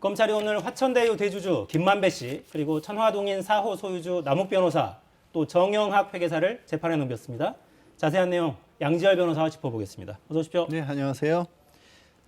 검찰이 오늘 화천대유 대주주 김만배 씨 그리고 천화동인 4호 소유주 남욱 변호사 또 정영학 회계사를 재판에 넘겼습니다. 자세한 내용 양지열 변호사와 짚어보겠습니다. 어서 오십시오. 네, 안녕하세요.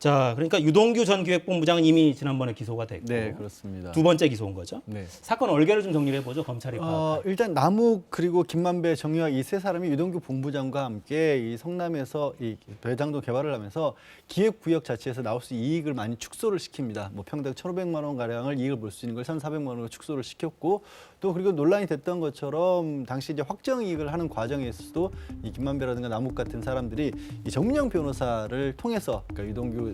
자, 그러니까 유동규 전 기획본부장은 이미 지난번에 기소가 됐고 네, 그렇습니다. 두 번째 기소인 거죠. 네. 사건 얼개를 좀 정리를 해보죠. 검찰이 파악한. 일단 남욱 그리고 김만배, 정유학 이 세 사람이 유동규 본부장과 함께 이 성남에서 이 배당도 개발을 하면서 기획구역 자체에서 나올 수 있는 이익을 많이 축소를 시킵니다. 뭐 평당 1,500만 원 가량을 이익을 볼 수 있는 걸 1,400만 원으로 축소를 시켰고 또 그리고 논란이 됐던 것처럼 당시 이제 확정 이익을 하는 과정에서도 이 김만배라든가 남욱 같은 사람들이 이 정민영 변호사를 통해서 그러니까 유동규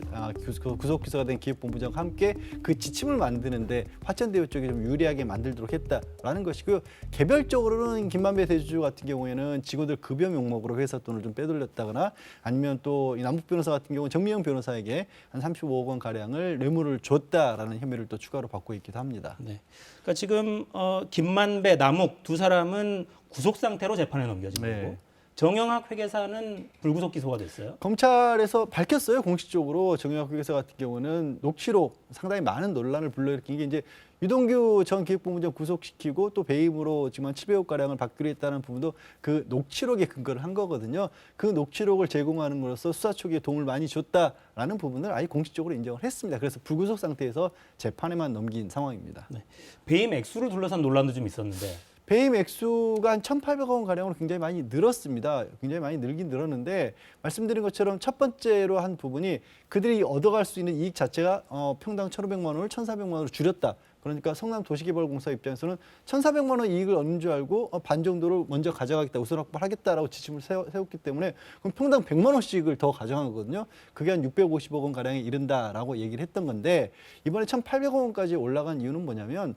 구속 기소가 된 기획본부장과 함께 그 지침을 만드는데 화천대유 쪽이 좀 유리하게 만들도록 했다라는 것이고요. 개별적으로는 김만배 대주주 같은 경우에는 직원들 급여 명목으로 회사 돈을 좀 빼돌렸다거나 아니면 또 이 남욱 변호사 같은 경우는 정민영 변호사에게 한 35억 원 가량을 뇌물을 줬다라는 혐의를 또 추가로 받고 있기도 합니다. 네. 그러니까 지금 김만배, 남욱 두 사람은 구속 상태로 재판에 넘겨진 거고 네. 정영학 회계사는 불구속 기소가 됐어요. 검찰에서 밝혔어요. 공식적으로 정영학 회계사 같은 경우는 녹취록 상당히 많은 논란을 불러일으킨 게 이제 유동규 전 기획본부장 구속시키고 또 배임으로 지금 한 700억 가량을 받기로 했다는 부분도 그 녹취록에 근거를 한 거거든요. 그 녹취록을 제공하는 것으로서 수사 초기에 도움을 많이 줬다라는 부분을 아예 공식적으로 인정을 했습니다. 그래서 불구속 상태에서 재판에만 넘긴 상황입니다. 네. 배임 액수를 둘러싼 논란도 좀 있었는데 배임 액수가 한 1,800억 원 가량으로 굉장히 많이 늘었습니다. 굉장히 많이 늘긴 늘었는데 말씀드린 것처럼 첫 번째로 한 부분이 그들이 얻어갈 수 있는 이익 자체가 평당 1,500만 원을 1,400만 원으로 줄였다. 그러니까 성남도시개발공사 입장에서는 1,400만 원 이익을 얻는 줄 알고 반 정도를 먼저 가져가겠다, 우선 확보하겠다라고 지침을 세웠기 때문에 그럼 평당 100만 원씩을 더 가져간 거거든요. 그게 한 650억 원 가량에 이른다라고 얘기를 했던 건데 이번에 1,800억 원까지 올라간 이유는 뭐냐면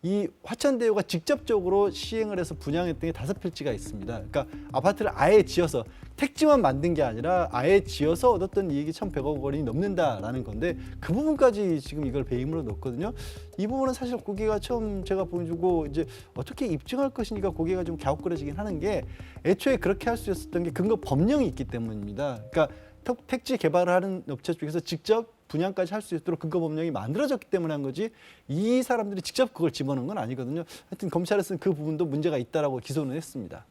이 화천대유가 직접적으로 시행을 해서 분양했던 게 5필지가 있습니다. 그러니까 아파트를 아예 지어서 택지만 만든 게 아니라 아예 지어서 얻었던 이익이 1,100억 원이 넘는다라는 건데 그 부분까지 지금 이걸 배임으로 넣었거든요. 이 부분은 사실 고개가 처음 제가 보여주고 이제 어떻게 입증할 것이니까 고개가 좀 갸웃거려지긴 하는 게 애초에 그렇게 할 수 있었던 게 근거 법령이 있기 때문입니다. 그러니까 택지 개발을 하는 업체 쪽에서 직접 분양까지 할 수 있도록 근거 법령이 만들어졌기 때문에 한 거지 이 사람들이 직접 그걸 집어넣은 건 아니거든요. 하여튼 검찰에서는 그 부분도 문제가 있다라고 기소는 했습니다.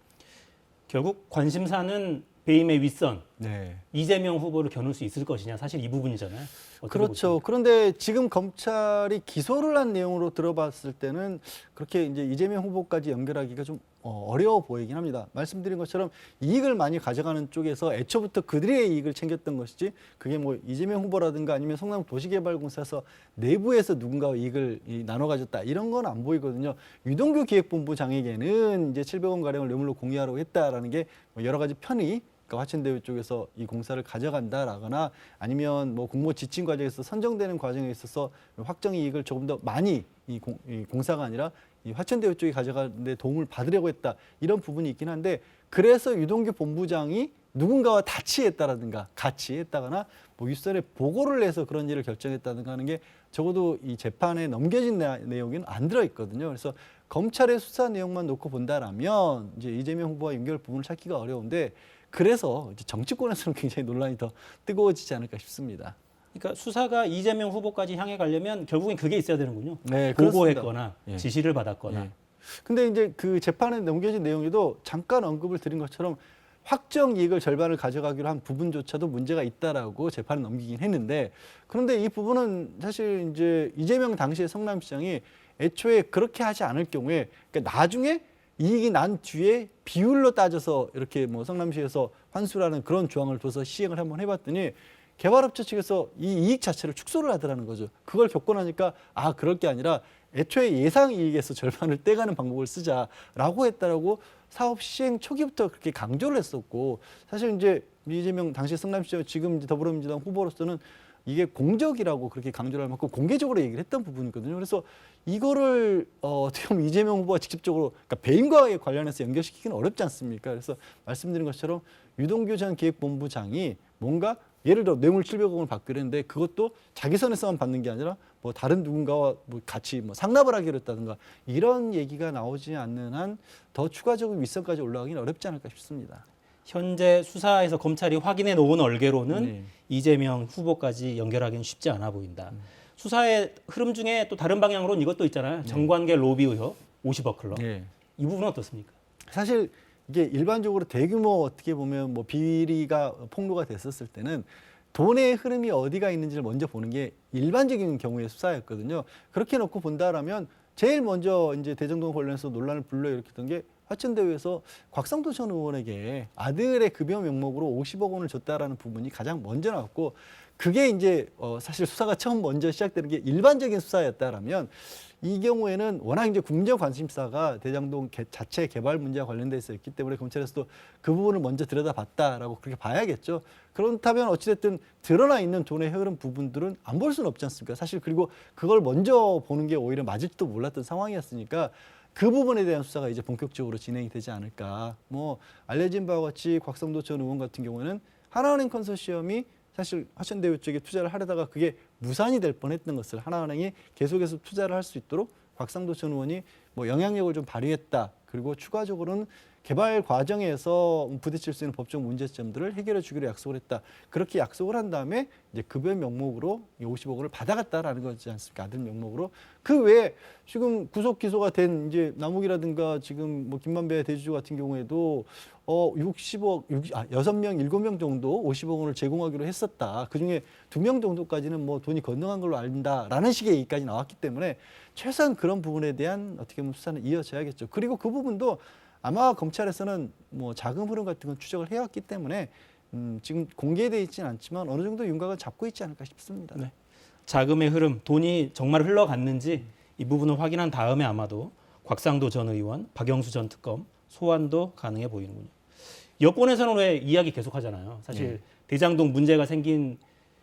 결국 관심사는 배임의 윗선 네. 이재명 후보를 겨눌 수 있을 것이냐 사실 이 부분이잖아요. 그렇죠. 보십니까? 그런데 지금 검찰이 기소를 한 내용으로 들어봤을 때는 그렇게 이제 이재명 후보까지 연결하기가 좀 어려워 보이긴 합니다. 말씀드린 것처럼 이익을 많이 가져가는 쪽에서 애초부터 그들의 이익을 챙겼던 것이지 그게 뭐 이재명 후보라든가 아니면 성남도시개발공사에서 내부에서 누군가와 이익을 나눠 가졌다 이런 건 안 보이거든요. 유동규 기획본부장에게는 이제 700원 가량을 뇌물로 공유하려고 했다라는 게 여러 가지 편의 그러니까 화천대유 쪽에서 이 공사를 가져간다라거나 아니면 뭐 공모 지침 과정에서 선정되는 과정에 있어서 확정 이익을 조금 더 많이 이 공사가 아니라 이 화천대유 쪽이 가져가는 데 도움을 받으려고 했다. 이런 부분이 있긴 한데 그래서 유동규 본부장이 누군가와 같이 했다거나 뭐 윗선에 보고를 해서 그런 일을 결정했다든가 하는 게 적어도 이 재판에 넘겨진 내용은 안 들어있거든요. 그래서 검찰의 수사 내용만 놓고 본다라면 이제 이재명 후보와 연결 부분을 찾기가 어려운데 그래서 이제 정치권에서는 굉장히 논란이 더 뜨거워지지 않을까 싶습니다. 그러니까 수사가 이재명 후보까지 향해 가려면 결국엔 그게 있어야 되는군요. 네, 보고했거나 예. 지시를 받았거나. 예. 근데 이제 그 재판에 넘겨진 내용에도 잠깐 언급을 드린 것처럼 확정 이익을 절반을 가져가기로 한 부분조차도 문제가 있다라고 재판에 넘기긴 했는데 그런데 이 부분은 사실 이제 이재명 당시의 성남시장이 애초에 그렇게 하지 않을 경우에 그러니까 나중에 이익이 난 뒤에 비율로 따져서 이렇게 뭐 성남시에서 환수라는 그런 조항을 둬서 시행을 한번 해봤더니 개발업체 측에서 이 이익 자체를 축소를 하더라는 거죠. 그걸 겪고 나니까 아 그럴 게 아니라 애초에 예상 이익에서 절반을 떼가는 방법을 쓰자라고 했다라고 사업 시행 초기부터 그렇게 강조를 했었고 사실 이제 이재명 당시 성남시장 지금 이제 더불어민주당 후보로서는 이게 공적이라고 그렇게 강조를 하고 공개적으로 얘기를 했던 부분이거든요. 그래서 이거를 어떻게 보면 이재명 후보가 직접적으로 그러니까 배임과 관련해서 연결시키기는 어렵지 않습니까? 그래서 말씀드린 것처럼 유동규 전 기획본부장이 뭔가 예를 들어 뇌물 700억 원을 받기로 했는데 그것도 자기 선에서만 받는 게 아니라 뭐 다른 누군가와 뭐 같이 뭐 상납을 하기로 했다든가 이런 얘기가 나오지 않는 한 더 추가적인 윗선까지 올라가기는 어렵지 않을까 싶습니다. 현재 수사에서 검찰이 확인해 놓은 얼개로는 네. 이재명 후보까지 연결하기는 쉽지 않아 보인다. 수사의 흐름 중에 또 다른 방향으로는 이것도 있잖아요. 정관계 로비 의혹 50억 클럽. 예. 이 부분은 어떻습니까? 사실 이게 일반적으로 대규모 어떻게 보면 뭐 비리가 폭로가 됐었을 때는 돈의 흐름이 어디가 있는지를 먼저 보는 게 일반적인 경우의 수사였거든요. 그렇게 놓고 본다라면 제일 먼저 이제 대장동 관련해서 논란을 불러일으켰던 게 화천대유에서 곽상도 전 의원에게 아들의 급여 명목으로 50억 원을 줬다라는 부분이 가장 먼저 나왔고, 그게 이제 사실 수사가 처음 먼저 시작되는 게 일반적인 수사였다라면, 이 경우에는 워낙 이제 국민적 관심사가 대장동 자체 개발 문제와 관련돼 있었기 때문에 검찰에서도 그 부분을 먼저 들여다봤다라고 그렇게 봐야겠죠. 그렇다면 어찌됐든 드러나 있는 돈의 흐름 부분들은 안 볼 수는 없지 않습니까? 사실 그리고 그걸 먼저 보는 게 오히려 맞을지도 몰랐던 상황이었으니까 그 부분에 대한 수사가 이제 본격적으로 진행이 되지 않을까. 뭐 알려진 바와 같이 곽상도 전 의원 같은 경우는 하나은행 컨소시엄이 사실 화천대유 쪽에 투자를 하려다가 그게 무산이 될 뻔했던 것을 하나은행이 계속해서 투자를 할 수 있도록 곽상도 전 의원이 뭐 영향력을 좀 발휘했다. 그리고 추가적으로는 개발 과정에서 부딪힐 수 있는 법적 문제점들을 해결해 주기로 약속을 했다. 그렇게 약속을 한 다음에 이제 급여 명목으로 50억 원을 받아갔다라는 거지 않습니까? 아들 명목으로. 그 외에 지금 구속 기소가 된 이제 남욱이라든가 지금 뭐 김만배 대주주 같은 경우에도 6명, 7명 정도 50억 원을 제공하기로 했었다. 그중에 2명 정도까지는 뭐 돈이 건너간 걸로 안다라는 식의 얘기까지 나왔기 때문에 최소한 그런 부분에 대한 어떻게 보면 수사는 이어져야겠죠. 그리고 그 부분도 아마 검찰에서는 뭐 자금 흐름 같은 건 추적을 해왔기 때문에 지금 공개되어 있지는 않지만 어느 정도 윤곽을 잡고 있지 않을까 싶습니다. 네. 자금의 흐름, 돈이 정말 흘러갔는지 이 부분을 확인한 다음에 아마도 곽상도 전 의원, 박영수 전 특검 소환도 가능해 보이는군요. 여권에서는 왜 이야기 계속하잖아요. 사실 대장동 문제가 생긴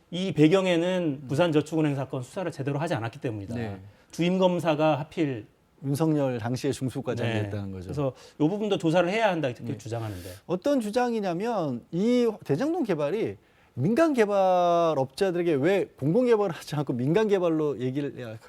이 배경에는 부산저축은행 사건 수사를 제대로 하지 않았기 때문이다. 네. 주임 검사가 하필 윤석열 당시에 중수과장이었다는 거죠. 그래서 이 부분도 조사를 해야 한다 이렇게 주장하는데. 어떤 주장이냐면 이 대장동 개발이 민간 개발업자들에게 왜 공공 개발을 하지 않고 민간 개발로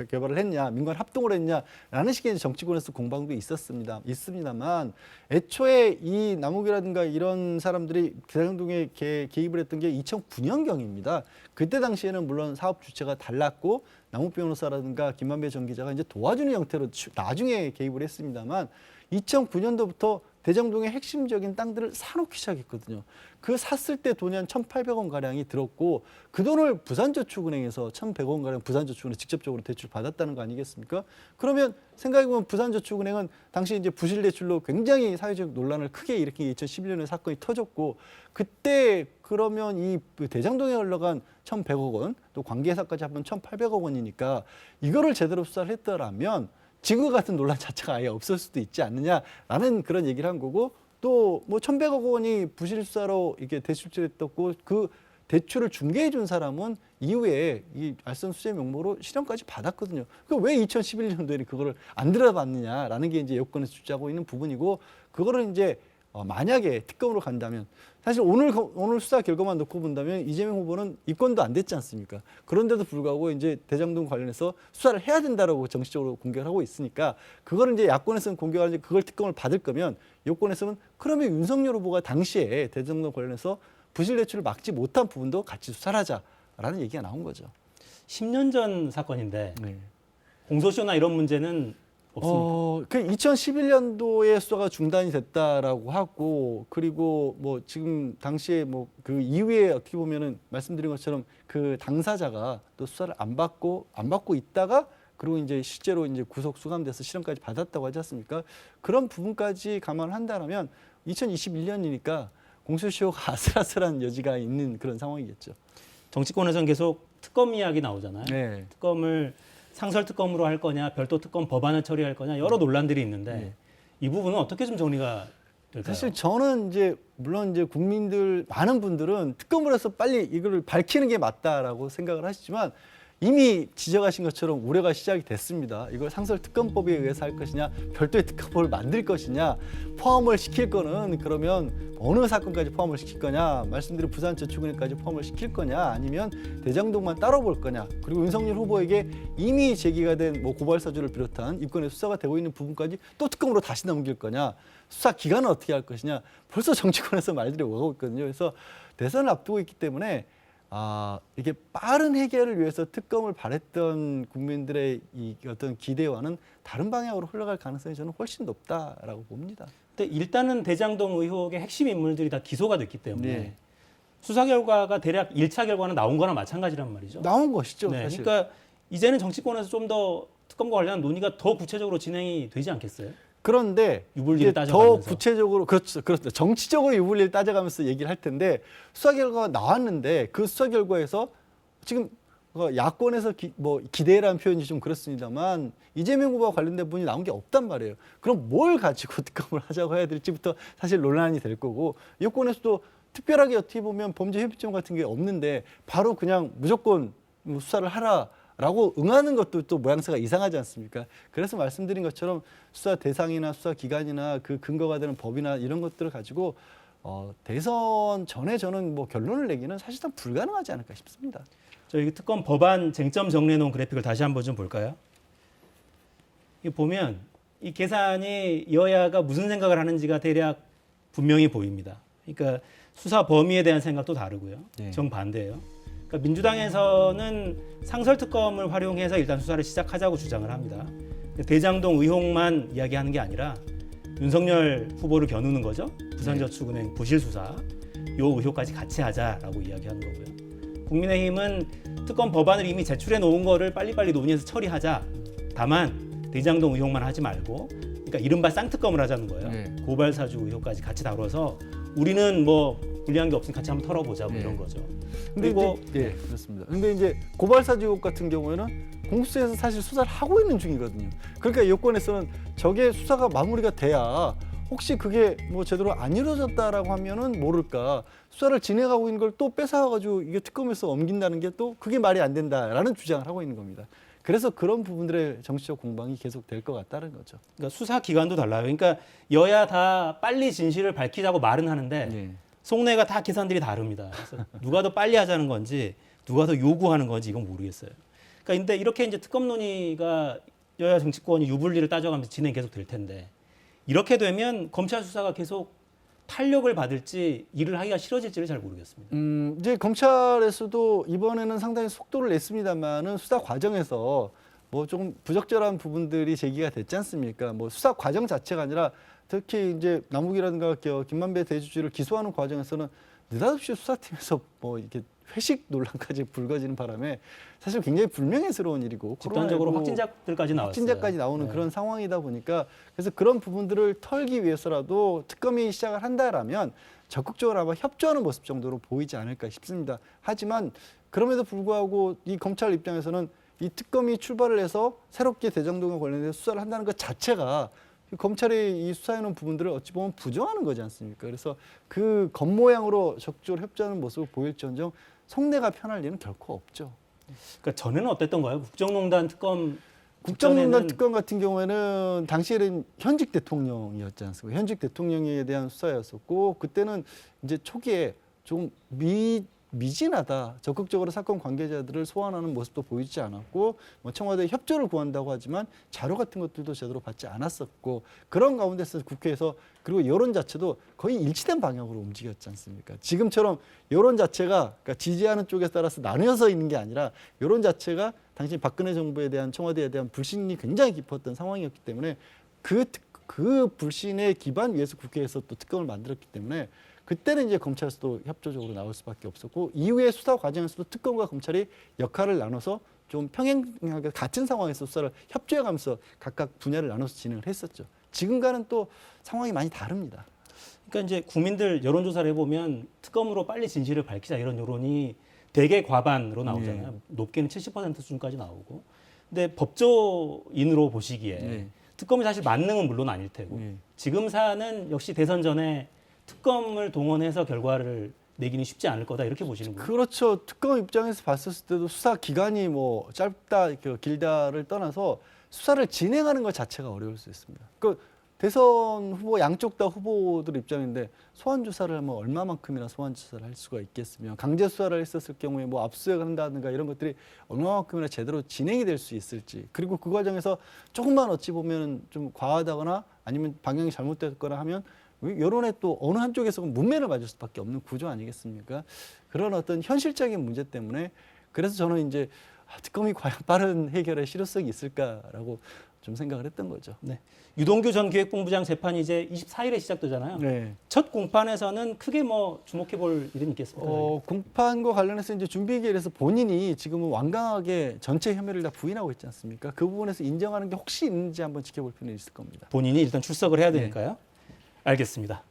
개발을 했냐, 민간 합동을 했냐라는 식의 정치권에서 공방도 있습니다만 애초에 이 남욱이라든가 이런 사람들이 대장동에 개입을 했던 게 2009년경입니다. 그때 당시에는 물론 사업 주체가 달랐고 남욱 변호사라든가 김만배 전 기자가 이제 도와주는 형태로 나중에 개입을 했습니다만 2009년도부터 대장동의 핵심적인 땅들을 사놓기 시작했거든요. 그 샀을 때 돈이 한 1,800원 가량이 들었고 그 돈을 부산저축은행에서 1,100원 가량 부산저축은행 직접적으로 대출 받았다는 거 아니겠습니까? 그러면 생각해보면 부산저축은행은 당시 이제 부실대출로 굉장히 사회적 논란을 크게 일으킨 2011년에 사건이 터졌고 그때 그러면 이 대장동에 흘러간 1,100억 원 또 관계사까지 합하면 1,800억 원이니까 이거를 제대로 수사를 했더라면 지금 같은 논란 자체가 아예 없을 수도 있지 않느냐라는 그런 얘기를 한 거고 또 뭐 1,100억 원이 부실 수사로 이게 대출처했었고 그 대출을 중개해 준 사람은 이후에 이 알선 수재 명목으로 실형까지 받았거든요. 왜 2011년도에는 그거를 안 들어봤느냐라는 게 이제 여권에서 주장하고 있는 부분이고 그거를 이제 만약에 특검으로 간다면 사실 오늘 수사 결과만 놓고 본다면 이재명 후보는 입건도 안 됐지 않습니까? 그런데도 불구하고 이제 대장동 관련해서 수사를 해야 된다라고 정식적으로 공개를 하고 있으니까 그거를 이제 야권에서는 공개하는데 그걸 특검을 받을 거면 여권에서는 그러면 윤석열 후보가 당시에 대장동 관련해서 부실 대출을 막지 못한 부분도 같이 수사를 하자라는 얘기가 나온 거죠. 10년 전 사건인데 네. 공소시효나 이런 문제는 없습니까? 그 2011년도에 수사가 중단이 됐다라고 하고 그리고 뭐 지금 당시에 뭐 그 이후에 어떻게 보면은 말씀드린 것처럼 그 당사자가 또 수사를 안 받고 있다가 그리고 이제 실제로 이제 구속 수감돼서 실형까지 받았다고 하지 않습니까? 그런 부분까지 감안을 한다면 2021년이니까 공소시효가 아슬아슬한 여지가 있는 그런 상황이겠죠. 정치권에서는 계속 특검 이야기 나오잖아요. 네. 특검을 상설 특검으로 할 거냐, 별도 특검 법안을 처리할 거냐 여러 논란들이 있는데 네. 이 부분은 어떻게 좀 정리가 될까요? 사실 저는 이제 물론 이제 국민들 많은 분들은 특검을 해서 빨리 이거를 밝히는 게 맞다라고 생각을 하시지만 이미 지적하신 것처럼 우려가 시작이 됐습니다. 이걸 상설특검법에 의해서 할 것이냐, 별도의 특검법을 만들 것이냐, 포함을 시킬 거는 그러면 어느 사건까지 포함을 시킬 거냐, 말씀드린 부산저축은행까지 포함을 시킬 거냐, 아니면 대장동만 따로 볼 거냐, 그리고 윤석열 후보에게 이미 제기가 된 뭐 고발사주를 비롯한 입건의 수사가 되고 있는 부분까지 또 특검으로 다시 넘길 거냐, 수사 기간은 어떻게 할 것이냐, 벌써 정치권에서 말들이 오가고 있거든요. 그래서 대선을 앞두고 있기 때문에 이게 빠른 해결을 위해서 특검을 바랬던 국민들의 이 어떤 기대와는 다른 방향으로 흘러갈 가능성이 저는 훨씬 높다라고 봅니다. 근데 일단은 대장동 의혹의 핵심 인물들이 다 기소가 됐기 때문에 네. 수사 결과가 대략 1차 결과는 나온 거나 마찬가지란 말이죠. 나온 것이죠, 네, 사실. 그러니까 이제는 정치권에서 좀 더 특검과 관련한 논의가 더 구체적으로 진행이 되지 않겠어요? 그런데 유불리를 이제 더 따져가면서. 구체적으로 그렇죠. 정치적으로 유불리를 따져가면서 얘기를 할 텐데 수사 결과가 나왔는데 그 수사 결과에서 지금 야권에서 기대라는 표현이 좀 그렇습니다만 이재명 후보와 관련된 부분이 나온 게 없단 말이에요. 그럼 뭘 가지고 특검을 하자고 해야 될지부터 사실 논란이 될 거고 여권에서도 특별하게 어떻게 보면 범죄 협의점 같은 게 없는데 바로 그냥 무조건 수사를 하라라고 응하는 것도 또 모양새가 이상하지 않습니까? 그래서 말씀드린 것처럼 수사 대상이나 수사 기간이나 그 근거가 되는 법이나 이런 것들을 가지고 대선 전에 저는 뭐 결론을 내기는 사실상 불가능하지 않을까 싶습니다. 저희 특검 법안 쟁점 정리해 놓은 그래픽을 다시 한번 좀 볼까요? 이 보면 이 계산이 여야가 무슨 생각을 하는지가 대략 분명히 보입니다. 그러니까 수사 범위에 대한 생각도 다르고요. 네. 정반대예요. 그러니까 민주당에서는 상설특검을 활용해서 일단 수사를 시작하자고 주장을 합니다. 대장동 의혹만 이야기하는 게 아니라 윤석열 후보를 겨누는 거죠. 부산저축은행 부실 수사, 요 의혹까지 같이 하자라고 이야기하는 거고요. 국민의힘은 특검 법안을 이미 제출해 놓은 거를 빨리빨리 논의해서 처리하자. 다만 대장동 의혹만 하지 말고, 그러니까 이른바 쌍특검을 하자는 거예요. 네. 고발 사주 의혹까지 같이 다뤄서 우리는 뭐 불리한 게 없으니 같이 한번 털어보자고 네. 이런 거죠. 그리고 예, 그렇습니다. 근데 이제 고발사주 의혹 같은 경우에는 공수처에서 사실 수사를 하고 있는 중이거든요. 그러니까 여권에서는 저게 수사가 마무리가 돼야 혹시 그게 뭐 제대로 안 이루어졌다라고 하면은 모를까 수사를 진행하고 있는 걸 또 뺏어가지고 이게 특검에서 옮긴다는 게 또 그게 말이 안 된다라는 주장을 하고 있는 겁니다. 그래서 그런 부분들의 정치적 공방이 계속 될 것 같다는 거죠. 그러니까 수사 기관도 달라요. 그러니까 여야 다 빨리 진실을 밝히자고 말은 하는데 네. 속내가 다 계산들이 다릅니다. 그래서 누가 더 빨리 하자는 건지 누가 더 요구하는 건지 이건 모르겠어요. 그러니까 근데 이렇게 이제 특검 논의가 여야 정치권이 유불리를 따져가면서 진행 계속 될 텐데 이렇게 되면 검찰 수사가 계속 탄력을 받을지 일을 하기가 싫어질지를 잘 모르겠습니다. 이제 검찰에서도 이번에는 상당히 속도를 냈습니다만은 수사 과정에서 뭐 조금 부적절한 부분들이 제기가 됐지 않습니까? 뭐 수사 과정 자체가 아니라 특히 이제 남욱이라든가 김만배 대주주를 기소하는 과정에서는 느닷없이 수사팀에서 뭐 이렇게 회식 논란까지 불거지는 바람에 사실 굉장히 불명예스러운 일이고 집단적으로 코로나19 확진자들까지 나왔어요. 확진자까지 나오는 네. 그런 상황이다 보니까 그래서 그런 부분들을 털기 위해서라도 특검이 시작을 한다라면 적극적으로 아마 협조하는 모습 정도로 보이지 않을까 싶습니다. 하지만 그럼에도 불구하고 이 검찰 입장에서는 이 특검이 출발을 해서 새롭게 대장동과 관련해서 수사를 한다는 것 자체가 검찰이 이 수사해놓은 부분들을 어찌 보면 부정하는 거지 않습니까? 그래서 그 겉모양으로 적극적으로 협조하는 모습을 보일지언정 속내가 편할 일은 결코 없죠. 그러니까 전에는 어땠던가요? 국정농단 특검 국정농단 직전에는- 특검 같은 경우에는 당시에는 현직 대통령이었지 않습니까? 현직 대통령에 대한 수사였었고 그때는 이제 초기에 좀 미진하다. 적극적으로 사건 관계자들을 소환하는 모습도 보이지 않았고 뭐 청와대 협조를 구한다고 하지만 자료 같은 것들도 제대로 받지 않았었고 그런 가운데서 국회에서 그리고 여론 자체도 거의 일치된 방향으로 움직였지 않습니까? 지금처럼 여론 자체가 그러니까 지지하는 쪽에 따라서 나뉘어서 있는 게 아니라 여론 자체가 당시 박근혜 정부에 대한 청와대에 대한 불신이 굉장히 깊었던 상황이었기 때문에 그 불신의 기반 위에서 국회에서 또 특검을 만들었기 때문에 그때는 이제 검찰에서도 협조적으로 나올 수밖에 없었고 이후에 수사 과정에서도 특검과 검찰이 역할을 나눠서 좀 평행하게 같은 상황에서 수사를 협조해가면서 각각 분야를 나눠서 진행을 했었죠. 지금과는 또 상황이 많이 다릅니다. 그러니까 이제 국민들 여론조사를 해보면 특검으로 빨리 진실을 밝히자 이런 여론이 대개 과반으로 나오잖아요. 높게는 70% 수준까지 나오고. 근데 법조인으로 보시기에 네. 특검이 사실 만능은 물론 아닐 테고 네. 지금 사안은 역시 대선 전에 특검을 동원해서 결과를 내기는 쉽지 않을 거다 이렇게 보시는 거예요. 그렇죠. 특검 입장에서 봤었을 때도 수사 기간이 뭐 짧다, 길다를 떠나서 수사를 진행하는 것 자체가 어려울 수 있습니다. 그 대선 후보 양쪽 다 후보들 입장인데 소환 조사를 하면 얼마만큼이나 소환 조사를 할 수가 있겠으며 강제 수사를 했었을 경우에 뭐 압수수색을 한다든가 이런 것들이 얼마만큼이나 제대로 진행이 될 수 있을지 그리고 그 과정에서 조금만 어찌 보면 좀 과하다거나 아니면 방향이 잘못됐거나 하면 여론에 또 어느 한쪽에서 문매를 맞을 수밖에 없는 구조 아니겠습니까? 그런 어떤 현실적인 문제 때문에 그래서 저는 이제 특검이 과연 빠른 해결에 실효성이 있을까라고 좀 생각을 했던 거죠. 네. 유동규 전 기획본부장 재판이 이제 24일에 시작되잖아요. 네. 첫 공판에서는 크게 뭐 주목해 볼 일은 있겠습니까? 공판과 관련해서 이제 준비기일에서 본인이 지금은 완강하게 전체 혐의를 다 부인하고 있지 않습니까? 그 부분에서 인정하는 게 혹시 있는지 한번 지켜볼 필요는 있을 겁니다. 본인이 일단 출석을 해야 되니까요. 알겠습니다.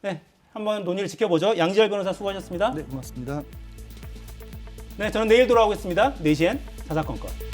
네, 한번 논의를 지켜보죠. 양지열 변호사 수고하셨습니다. 네, 고맙습니다. 네, 저는 내일 돌아오겠습니다. 4시엔 사사건건.